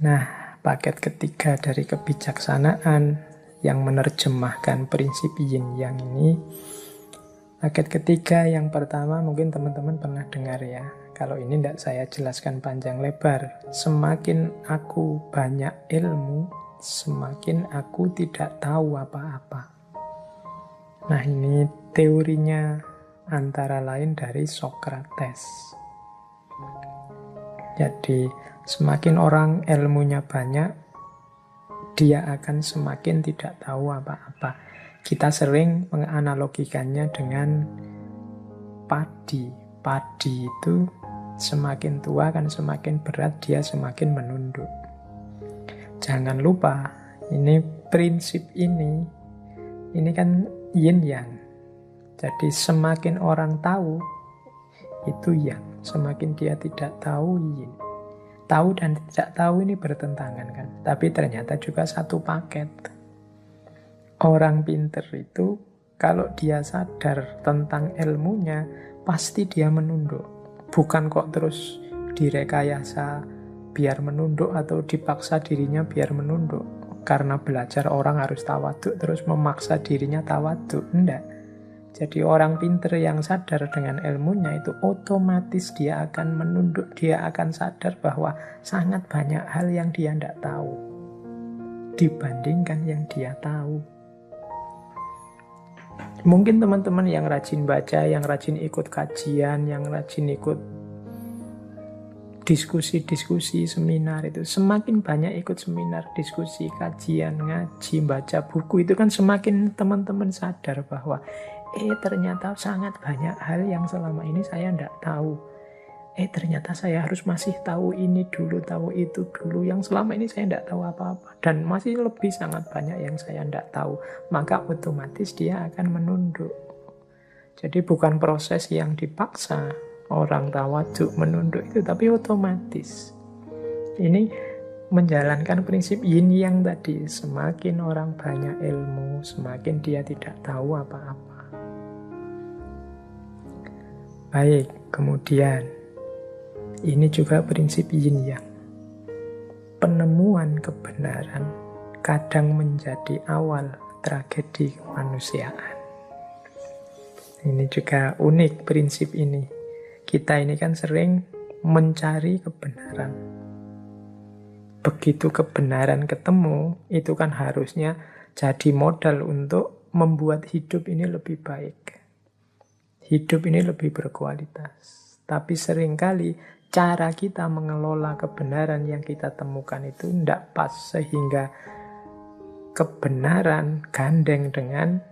Nah, paket ketiga dari kebijaksanaan yang menerjemahkan prinsip yin yang ini, paket ketiga yang pertama mungkin teman-teman pernah dengar ya. Kalau ini tidak saya jelaskan panjang lebar. Semakin aku banyak ilmu, semakin aku tidak tahu apa-apa. Nah, ini teorinya antara lain dari Socrates. Jadi, semakin orang ilmunya banyak, dia akan semakin tidak tahu apa-apa. Kita sering menganalogikannya dengan padi. Padi itu semakin tua kan semakin berat, dia semakin menunduk. Jangan lupa, ini prinsip ini kan yin yang. Jadi semakin orang tahu, itu yang. Semakin dia tidak tahu, yin. Tahu dan tidak tahu ini bertentangan kan. Tapi ternyata juga satu paket. Orang pinter itu, kalau dia sadar tentang ilmunya, pasti dia menunduk. Bukan kok terus direkayasa biar menunduk atau dipaksa dirinya biar menunduk. Karena belajar orang harus tawaduk terus memaksa dirinya tawaduk. Enggak. Jadi orang pinter yang sadar dengan ilmunya itu otomatis dia akan menunduk. Dia akan sadar bahwa sangat banyak hal yang dia tidak tahu dibandingkan yang dia tahu. Mungkin teman-teman yang rajin baca, yang rajin ikut kajian, yang rajin ikut diskusi-diskusi, seminar itu, semakin banyak ikut seminar, diskusi, kajian, ngaji, baca buku, itu kan semakin teman-teman sadar bahwa ternyata sangat banyak hal yang selama ini saya tidak tahu. Ternyata saya harus masih tahu ini dulu, tahu itu dulu. Yang selama ini saya tidak tahu apa-apa. Dan masih lebih sangat banyak yang saya tidak tahu. Maka otomatis dia akan menunduk. Jadi bukan proses yang dipaksa. Orang tawaduk menunduk itu, tapi otomatis. Ini menjalankan prinsip yin yang tadi. Semakin orang banyak ilmu, semakin dia tidak tahu apa-apa. Baik, kemudian ini juga prinsip yin yang. Penemuan kebenaran kadang menjadi awal tragedi kemanusiaan. Ini juga unik prinsip ini. Kita ini kan sering mencari kebenaran. Begitu kebenaran ketemu, itu kan harusnya jadi modal untuk membuat hidup ini lebih baik. Hidup ini lebih berkualitas. Tapi seringkali cara kita mengelola kebenaran yang kita temukan itu tidak pas, sehingga kebenaran gandeng dengan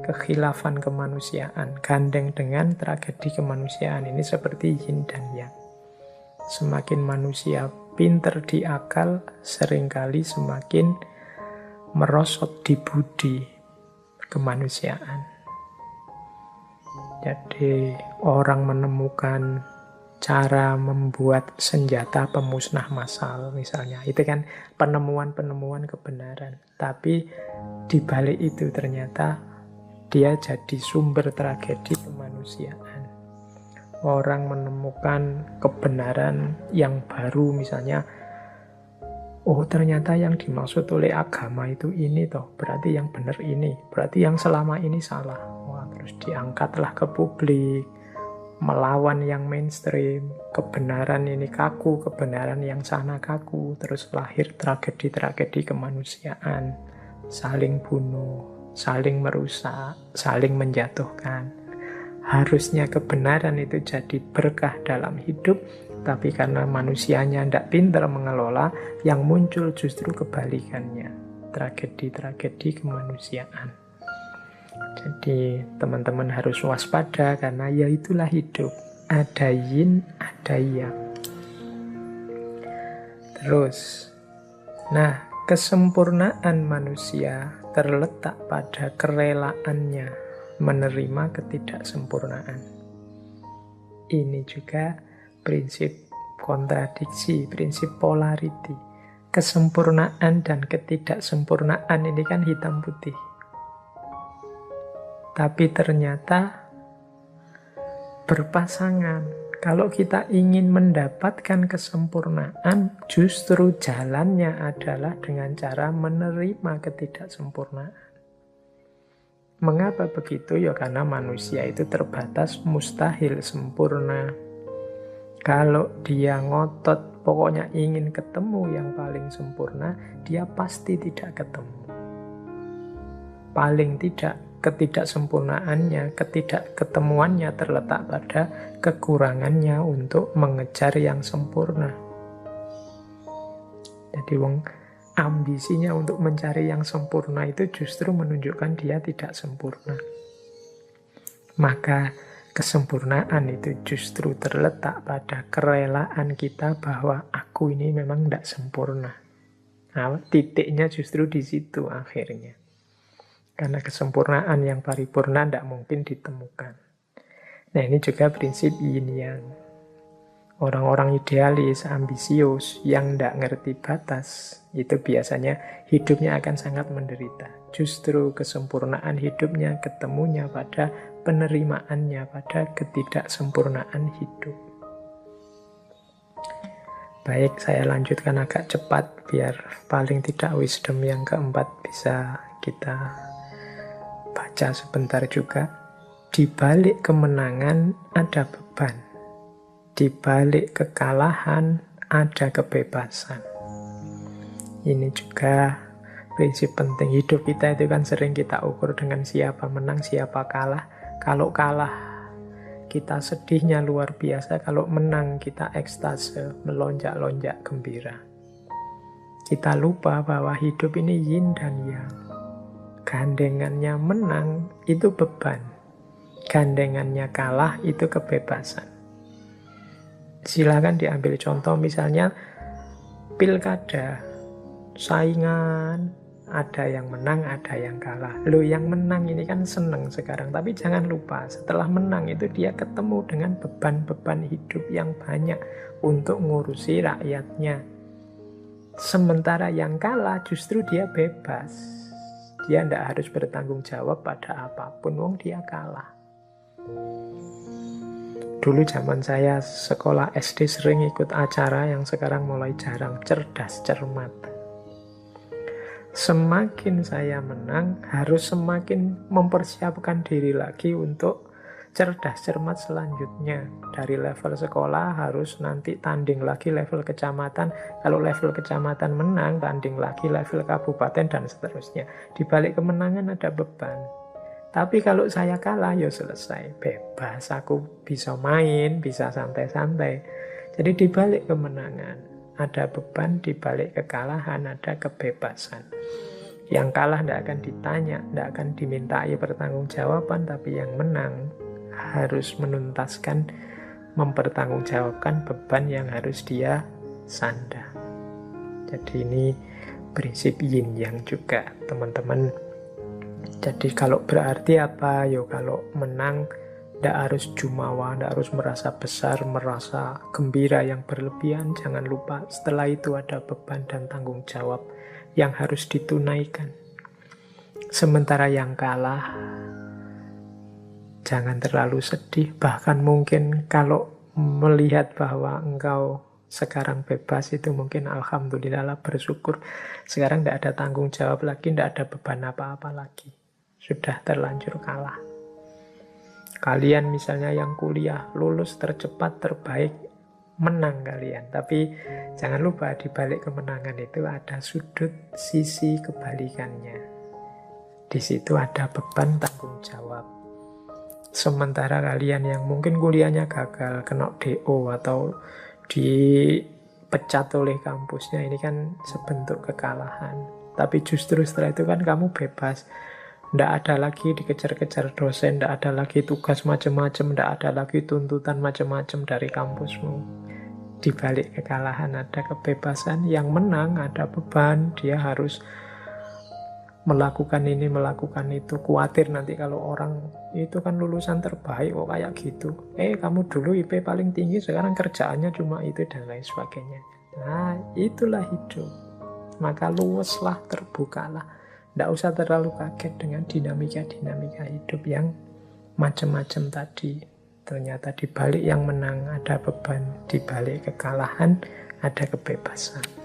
kekhilafan kemanusiaan, gandeng dengan tragedi kemanusiaan. Ini seperti yin dan yang. Semakin manusia pinter di akal, seringkali semakin merosot di budi kemanusiaan. Jadi orang menemukan cara membuat senjata pemusnah massal misalnya. Itu kan penemuan-penemuan kebenaran. Tapi di balik itu ternyata dia jadi sumber tragedi kemanusiaan. Orang menemukan kebenaran yang baru misalnya, oh ternyata yang dimaksud oleh agama itu ini toh, berarti yang benar ini, berarti yang selama ini salah. Wah, terus diangkatlah ke publik, melawan yang mainstream, kebenaran ini kaku, kebenaran yang sana kaku, terus lahir tragedi-tragedi kemanusiaan, saling bunuh, saling merusak, saling menjatuhkan. Harusnya kebenaran itu jadi berkah dalam hidup, tapi karena manusianya tidak pintar mengelola, yang muncul justru kebalikannya, tragedi-tragedi kemanusiaan. Jadi teman-teman harus waspada karena ya itulah hidup. Ada yin, ada yang. Terus, nah kesempurnaan manusia terletak pada kerelaannya menerima ketidaksempurnaan. Ini juga prinsip kontradiksi, prinsip polarity. Kesempurnaan dan ketidaksempurnaan ini kan hitam putih. Tapi ternyata berpasangan. Kalau kita ingin mendapatkan kesempurnaan, justru jalannya adalah dengan cara menerima ketidaksempurnaan. Mengapa begitu? Ya karena manusia itu terbatas, mustahil sempurna. Kalau dia ngotot, pokoknya ingin ketemu yang paling sempurna, dia pasti tidak ketemu. Paling tidak, ketidaksempurnaannya, ketidakketemuannya terletak pada kekurangannya untuk mengejar yang sempurna. Jadi ambisinya untuk mencari yang sempurna itu justru menunjukkan dia tidak sempurna. Maka kesempurnaan itu justru terletak pada kerelaan kita bahwa aku ini memang tidak sempurna. Nah, titiknya justru di situ akhirnya. Karena kesempurnaan yang paripurna tidak mungkin ditemukan. Nah, ini juga prinsip yin yang. Orang-orang idealis, ambisius, yang tidak ngerti batas, itu biasanya hidupnya akan sangat menderita. Justru kesempurnaan hidupnya ketemunya pada penerimaannya, pada ketidaksempurnaan hidup. Baik, saya lanjutkan agak cepat, biar paling tidak wisdom yang keempat bisa kita baca sebentar juga. Di balik kemenangan ada beban. Di balik kekalahan ada kebebasan. Ini juga prinsip penting. Hidup kita itu kan sering kita ukur dengan siapa menang, siapa kalah. Kalau kalah, kita sedihnya luar biasa. Kalau menang, kita ekstase, melonjak-lonjak gembira. Kita lupa bahwa hidup ini yin dan yang. Gandengannya menang, itu beban. Gandengannya kalah, itu kebebasan. Silakan diambil contoh misalnya pilkada, saingan, ada yang menang, ada yang kalah. Loh, yang menang ini kan seneng sekarang, tapi jangan lupa setelah menang itu dia ketemu dengan beban-beban hidup yang banyak untuk ngurusi rakyatnya. Sementara yang kalah justru dia bebas. Dia tidak harus bertanggung jawab pada apapun, wong dia kalah. Dulu zaman saya sekolah SD sering ikut acara yang sekarang mulai jarang, cerdas cermat. Semakin saya menang, harus semakin mempersiapkan diri lagi untuk cerdas cermat selanjutnya. Dari level sekolah harus nanti tanding lagi level kecamatan. Kalau level kecamatan menang, tanding lagi level kabupaten dan seterusnya. Di balik kemenangan ada beban. Tapi kalau saya kalah, ya selesai. Bebas, aku bisa main, bisa santai-santai. Jadi di balik kemenangan ada beban, di balik kekalahan ada kebebasan. Yang kalah tidak akan ditanya, tidak akan dimintai pertanggungjawaban, tapi yang menang harus menuntaskan, mempertanggungjawabkan beban yang harus dia sandang. Jadi ini prinsip yin yang juga, teman-teman. Jadi kalau berarti apa? Yo kalau menang tidak harus jumawa, tidak harus merasa besar, merasa gembira yang berlebihan. Jangan lupa setelah itu ada beban dan tanggung jawab yang harus ditunaikan. Sementara yang kalah, jangan terlalu sedih. Bahkan mungkin kalau melihat bahwa engkau sekarang bebas itu mungkin alhamdulillah lah, bersyukur. Sekarang tidak ada tanggung jawab lagi, tidak ada beban apa-apa lagi. Sudah terlanjur kalah. Kalian misalnya yang kuliah, lulus tercepat, terbaik, menang kalian. Tapi jangan lupa di balik kemenangan itu ada sudut sisi kebalikannya. Di situ ada beban tanggung jawab. Sementara kalian yang mungkin kuliahnya gagal, kena DO atau dipecat oleh kampusnya, ini kan sebentuk kekalahan. Tapi justru setelah itu kan kamu bebas. Tidak ada lagi dikejar-kejar dosen, tidak ada lagi tugas macam-macam, tidak ada lagi tuntutan macam-macam dari kampusmu. Di balik kekalahan ada kebebasan, yang menang ada beban, dia harus melakukan ini, melakukan itu. Khawatir nanti kalau orang itu kan lulusan terbaik kok kayak gitu. Kamu dulu IP paling tinggi, sekarang kerjaannya cuma itu dan lain sebagainya. Nah, itulah hidup. Maka luweslah, terbukalah. Tidak usah terlalu kaget dengan dinamika-dinamika hidup yang macam-macam tadi. ternyata di balik yang menang ada beban, di balik kekalahan ada kebebasan.